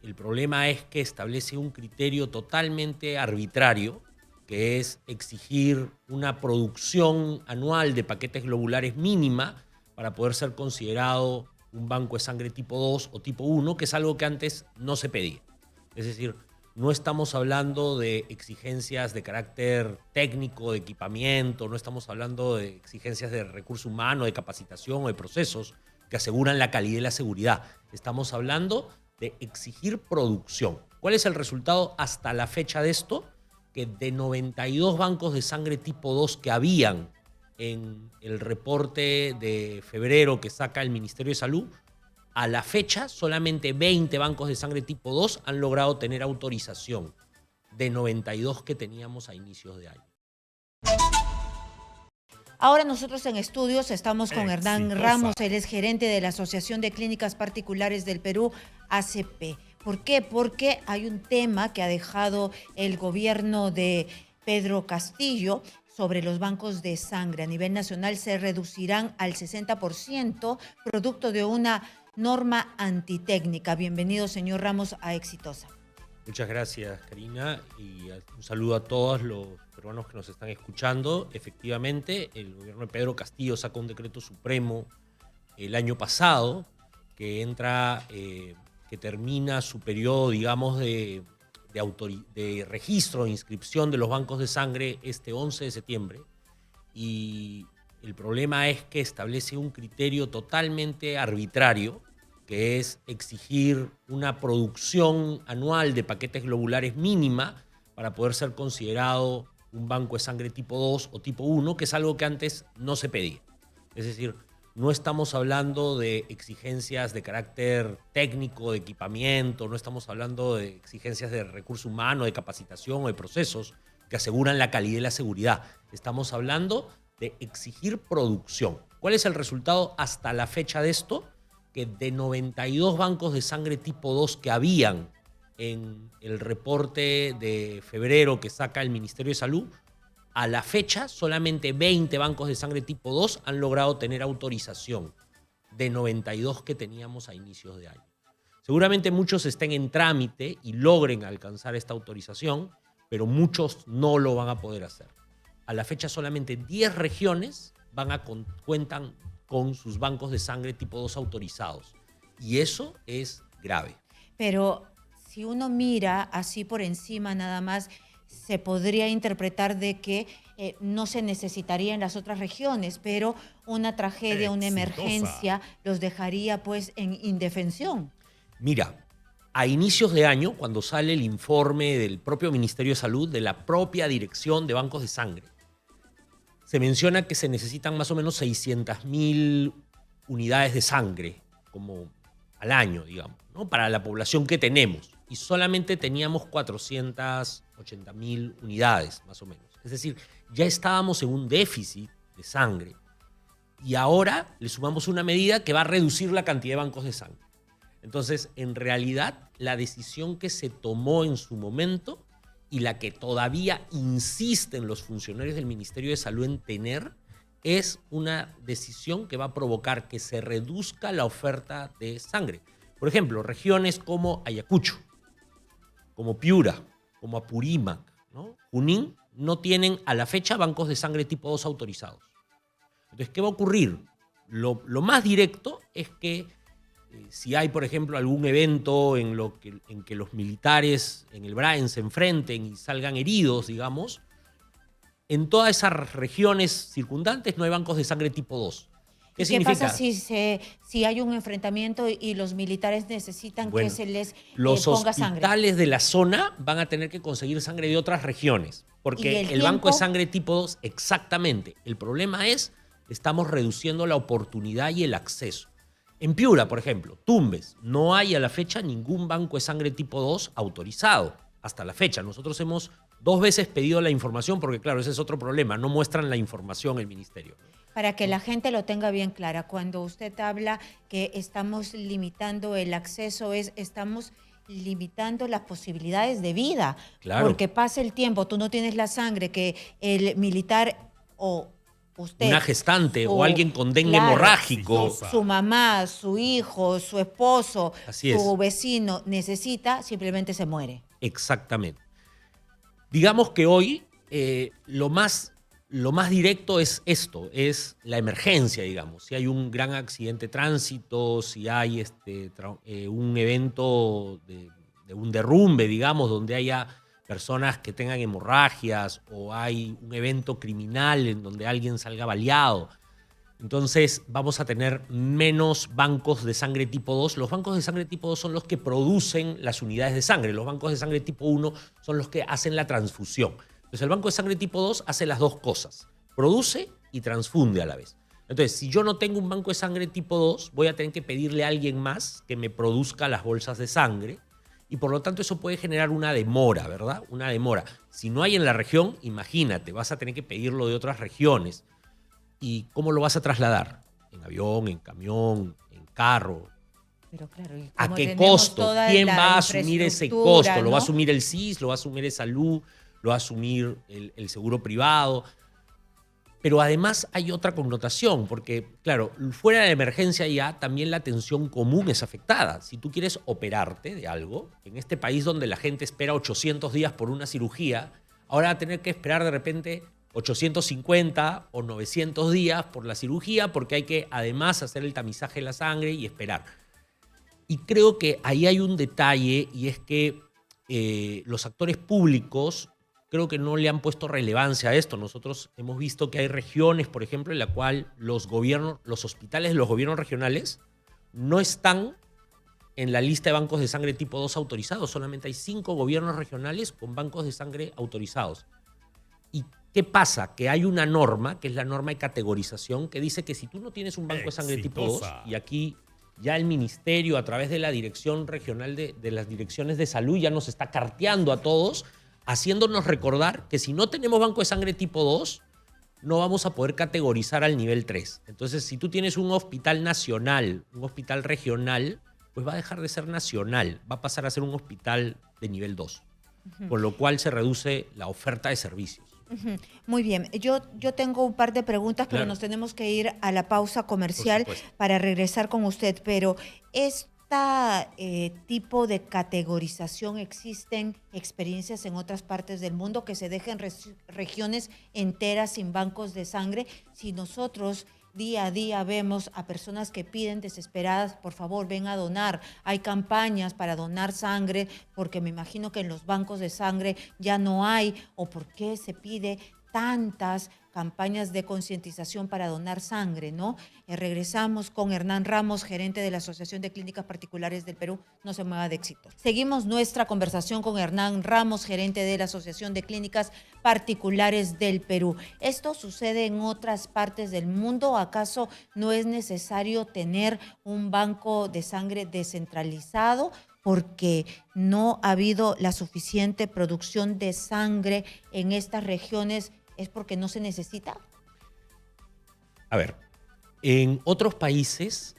el problema es que establece un criterio totalmente arbitrario, que es exigir una producción anual de paquetes globulares mínima para poder ser considerado un banco de sangre tipo 2 o tipo 1, que es algo que antes no se pedía. Es decir, no estamos hablando de exigencias de carácter técnico, de equipamiento, no estamos hablando de exigencias de recurso humano, de capacitación o de procesos que aseguran la calidad y la seguridad. Estamos hablando de exigir producción. ¿Cuál es el resultado hasta la fecha de esto? Que de 92 bancos de sangre tipo 2 que habían en el reporte de febrero que saca el Ministerio de Salud, a la fecha solamente 20 bancos de sangre tipo 2 han logrado tener autorización de 92 que teníamos a inicios de año. Ahora nosotros en estudios estamos con Hernán Ramos, él es gerente de la Asociación de Clínicas Particulares del Perú, ACP. ¿Por qué? Porque hay un tema que ha dejado el gobierno de Pedro Castillo sobre los bancos de sangre. A nivel nacional se reducirán al 60%, producto de una norma antitécnica. Bienvenido, señor Ramos, a Exitosa. Muchas gracias, Karina, y un saludo a todos los peruanos que nos están escuchando. Efectivamente, el gobierno de Pedro Castillo sacó un decreto supremo el año pasado que termina su periodo, digamos, de registro, de inscripción de los bancos de sangre este 11 de septiembre. Y el problema es que establece un criterio totalmente arbitrario, que es exigir una producción anual de paquetes globulares mínima para poder ser considerado un banco de sangre tipo 2 o tipo 1, que es algo que antes no se pedía. Es decir, no estamos hablando de exigencias de carácter técnico, de equipamiento, no estamos hablando de exigencias de recurso humano, de capacitación o de procesos que aseguran la calidad y la seguridad. Estamos hablando de exigir producción. ¿Cuál es el resultado hasta la fecha de esto? Que de 92 bancos de sangre tipo 2 que habían en el reporte de febrero que saca el Ministerio de Salud, a la fecha solamente 20 bancos de sangre tipo 2 han logrado tener autorización de 92 que teníamos a inicios de año. Seguramente muchos estén en trámite y logren alcanzar esta autorización, pero muchos no lo van a poder hacer. A la fecha solamente 10 regiones cuentan con sus bancos de sangre tipo 2 autorizados. Y eso es grave. Pero si uno mira así por encima nada más, se podría interpretar de que no se necesitaría en las otras regiones, pero una tragedia, una emergencia los dejaría pues en indefensión. Mira, a inicios de año, cuando sale el informe del propio Ministerio de Salud, de la propia Dirección de Bancos de Sangre, se menciona que se necesitan más o menos 600.000 unidades de sangre, como al año, digamos, ¿no? Para la población que tenemos. Y solamente teníamos 480.000 unidades, más o menos. Es decir, ya estábamos en un déficit de sangre. Y ahora le sumamos una medida que va a reducir la cantidad de bancos de sangre. Entonces, en realidad, la decisión que se tomó en su momento y la que todavía insisten los funcionarios del Ministerio de Salud en tener, es una decisión que va a provocar que se reduzca la oferta de sangre. Por ejemplo, regiones como Ayacucho, como Piura, como Apurímac, ¿no? Junín, no tienen a la fecha bancos de sangre tipo 2 autorizados. Entonces, ¿qué va a ocurrir? Lo más directo es que si hay, por ejemplo, algún evento en que los militares en el Braen se enfrenten y salgan heridos, digamos, en todas esas regiones circundantes no hay bancos de sangre tipo 2. ¿Qué significa? Pasa si hay un enfrentamiento y los militares necesitan que se les ponga sangre? Los hospitales de la zona van a tener que conseguir sangre de otras regiones, porque el banco de sangre tipo 2, exactamente. El problema es que estamos reduciendo la oportunidad y el acceso. En Piura, por ejemplo, Tumbes, no hay a la fecha ningún banco de sangre tipo 2 autorizado. Hasta la fecha. Nosotros hemos 2 veces pedido la información porque, claro, ese es otro problema. No muestran la información el ministerio. Para que la gente lo tenga bien clara, cuando usted habla que estamos limitando el acceso, estamos limitando las posibilidades de vida. Claro. Porque pasa el tiempo, tú no tienes la sangre que el militar o usted, una gestante o alguien con dengue claro, hemorrágico. su mamá, su hijo, su esposo, Así es. su vecino necesita, simplemente se muere. Exactamente. Digamos que hoy lo más directo es esto, es la emergencia, digamos. Si hay un gran accidente de tránsito, si hay un evento de un derrumbe, digamos, donde haya personas que tengan hemorragias o hay un evento criminal en donde alguien salga baleado. Entonces vamos a tener menos bancos de sangre tipo 2. Los bancos de sangre tipo 2 son los que producen las unidades de sangre. Los bancos de sangre tipo 1 son los que hacen la transfusión. Entonces el banco de sangre tipo 2 hace las dos cosas. Produce y transfunde a la vez. Entonces, si yo no tengo un banco de sangre tipo 2, voy a tener que pedirle a alguien más que me produzca las bolsas de sangre. Y por lo tanto eso puede generar una demora, ¿verdad? Una demora. Si no hay en la región, imagínate, vas a tener que pedirlo de otras regiones. ¿Y cómo lo vas a trasladar? ¿En avión, en camión, en carro? Pero claro, ¿y ¿A cómo qué tenemos costo? toda ¿Quién la va a asumir ese infraestructura, costo? ¿Lo va a ¿no? asumir el SIS? ¿Lo va a asumir el Salud? ¿Lo va a asumir el seguro privado? Pero además hay otra connotación, porque, claro, fuera de la emergencia ya también la atención común es afectada. Si tú quieres operarte de algo, en este país donde la gente espera 800 días por una cirugía, ahora va a tener que esperar de repente 850 o 900 días por la cirugía, porque hay que además hacer el tamizaje de la sangre y esperar. Y creo que ahí hay un detalle, y es que los actores públicos creo que no le han puesto relevancia a esto. Nosotros hemos visto que hay regiones, por ejemplo, en la cual los hospitales de los gobiernos regionales no están en la lista de bancos de sangre tipo 2 autorizados. Solamente hay 5 gobiernos regionales con bancos de sangre autorizados. ¿Y qué pasa? Que hay una norma, que es la norma de categorización, que dice que si tú no tienes un banco de sangre tipo 2, y aquí ya el ministerio, a través de la dirección regional de las direcciones de salud, ya nos está carteando a todos, haciéndonos recordar que si no tenemos banco de sangre tipo 2, no vamos a poder categorizar al nivel 3. Entonces, si tú tienes un hospital nacional, un hospital regional, pues va a dejar de ser nacional, va a pasar a ser un hospital de nivel 2, con lo cual se reduce la oferta de servicios. Muy bien, yo tengo un par de preguntas, pero Claro. nos tenemos que ir a la pausa comercial Por supuesto. para regresar con usted, pero tipo de categorización, ¿existen experiencias en otras partes del mundo que se dejen regiones enteras sin bancos de sangre? Si nosotros día a día vemos a personas que piden desesperadas, por favor, ven a donar. Hay campañas para donar sangre, porque me imagino que en los bancos de sangre ya no hay, o por qué se pide tantas campañas de concientización para donar sangre, ¿no? Regresamos con Hernán Ramos, gerente de la Asociación de Clínicas Particulares del Perú. No se mueva de éxito. Seguimos nuestra conversación con Hernán Ramos, gerente de la Asociación de Clínicas Particulares del Perú. ¿Esto sucede en otras partes del mundo? ¿Acaso no es necesario tener un banco de sangre descentralizado porque no ha habido la suficiente producción de sangre en estas regiones? ¿Es porque no se necesita? A ver, en otros países,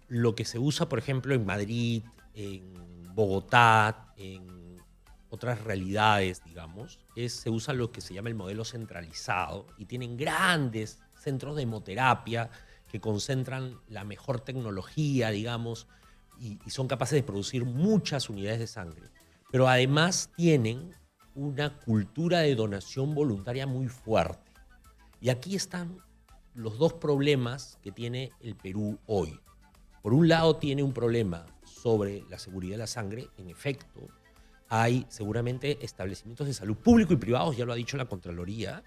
lo que se usa, por ejemplo, en Madrid, en Bogotá, en otras realidades, digamos, se usa lo que se llama el modelo centralizado, y tienen grandes centros de hemoterapia que concentran la mejor tecnología, digamos, y son capaces de producir muchas unidades de sangre. Pero además tienen una cultura de donación voluntaria muy fuerte. Y aquí están los dos problemas que tiene el Perú hoy. Por un lado, tiene un problema sobre la seguridad de la sangre. En efecto, hay seguramente establecimientos de salud público y privados, ya lo ha dicho la Contraloría,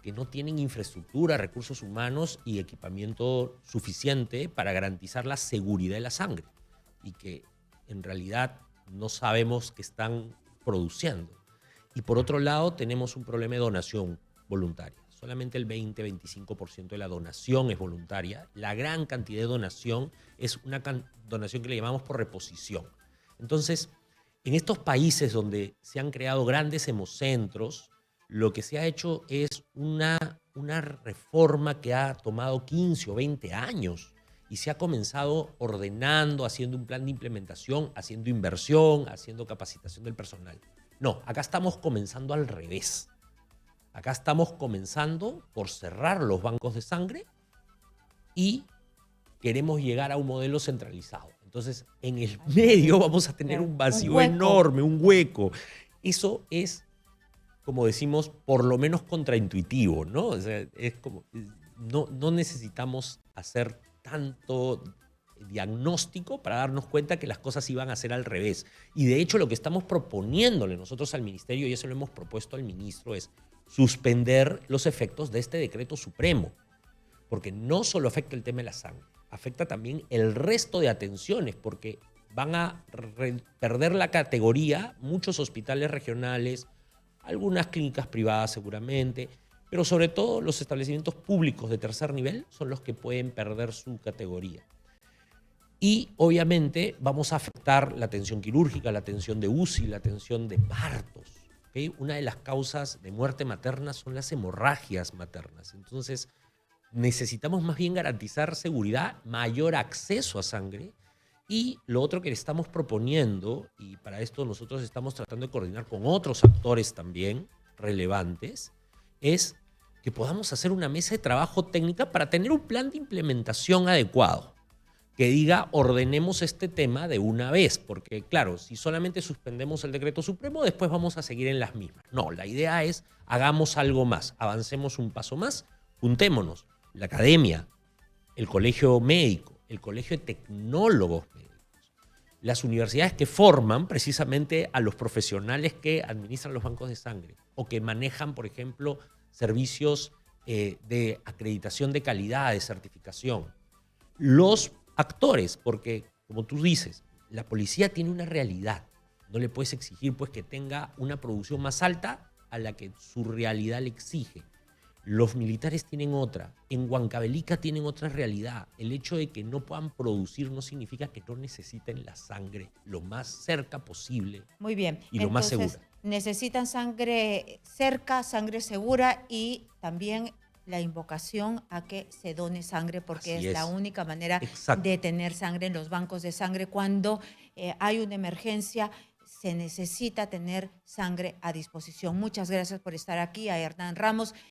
que no tienen infraestructura, recursos humanos y equipamiento suficiente para garantizar la seguridad de la sangre, y que en realidad no sabemos qué están produciendo. Y por otro lado, tenemos un problema de donación voluntaria. Solamente el 20-25% de la donación es voluntaria. La gran cantidad de donación es una donación que le llamamos por reposición. Entonces, en estos países donde se han creado grandes hemocentros, lo que se ha hecho es una reforma que ha tomado 15 o 20 años y se ha comenzado ordenando, haciendo un plan de implementación, haciendo inversión, haciendo capacitación del personal. No, acá estamos comenzando al revés. Acá estamos comenzando por cerrar los bancos de sangre y queremos llegar a un modelo centralizado. Entonces, en el medio vamos a tener un vacío enorme, un hueco. Eso es, como decimos, por lo menos contraintuitivo, ¿no? O sea, es como, no necesitamos hacer tanto diagnóstico para darnos cuenta que las cosas iban a ser al revés. Y de hecho lo que estamos proponiéndole nosotros al ministerio, y eso lo hemos propuesto al ministro, es suspender los efectos de este decreto supremo. Porque no solo afecta el tema de la sangre, afecta también el resto de atenciones, porque van a perder la categoría muchos hospitales regionales, algunas clínicas privadas seguramente, pero sobre todo los establecimientos públicos de tercer nivel son los que pueden perder su categoría. Y obviamente vamos a afectar la atención quirúrgica, la atención de UCI, la atención de partos. ¿Okay? Una de las causas de muerte materna son las hemorragias maternas. Entonces, necesitamos más bien garantizar seguridad, mayor acceso a sangre. Y lo otro que le estamos proponiendo, y para esto nosotros estamos tratando de coordinar con otros actores también relevantes, es que podamos hacer una mesa de trabajo técnica para tener un plan de implementación adecuado, que diga ordenemos este tema de una vez, porque claro, si solamente suspendemos el decreto supremo, después vamos a seguir en las mismas. No, la idea es hagamos algo más, avancemos un paso más, juntémonos, la academia, el colegio médico, el colegio de tecnólogos médicos, las universidades que forman precisamente a los profesionales que administran los bancos de sangre o que manejan, por ejemplo, servicios de acreditación de calidad, de certificación. Los actores, porque como tú dices, la policía tiene una realidad. No le puedes exigir pues, que tenga una producción más alta a la que su realidad le exige. Los militares tienen otra. En Huancavelica tienen otra realidad. El hecho de que no puedan producir no significa que no necesiten la sangre lo más cerca posible. Muy bien. Y lo más segura. Necesitan sangre cerca, sangre segura y también la invocación a que se done sangre porque es la única manera de tener sangre en los bancos de sangre. Cuando hay una emergencia, se necesita tener sangre a disposición. Muchas gracias por estar aquí, a Hernán Ramos,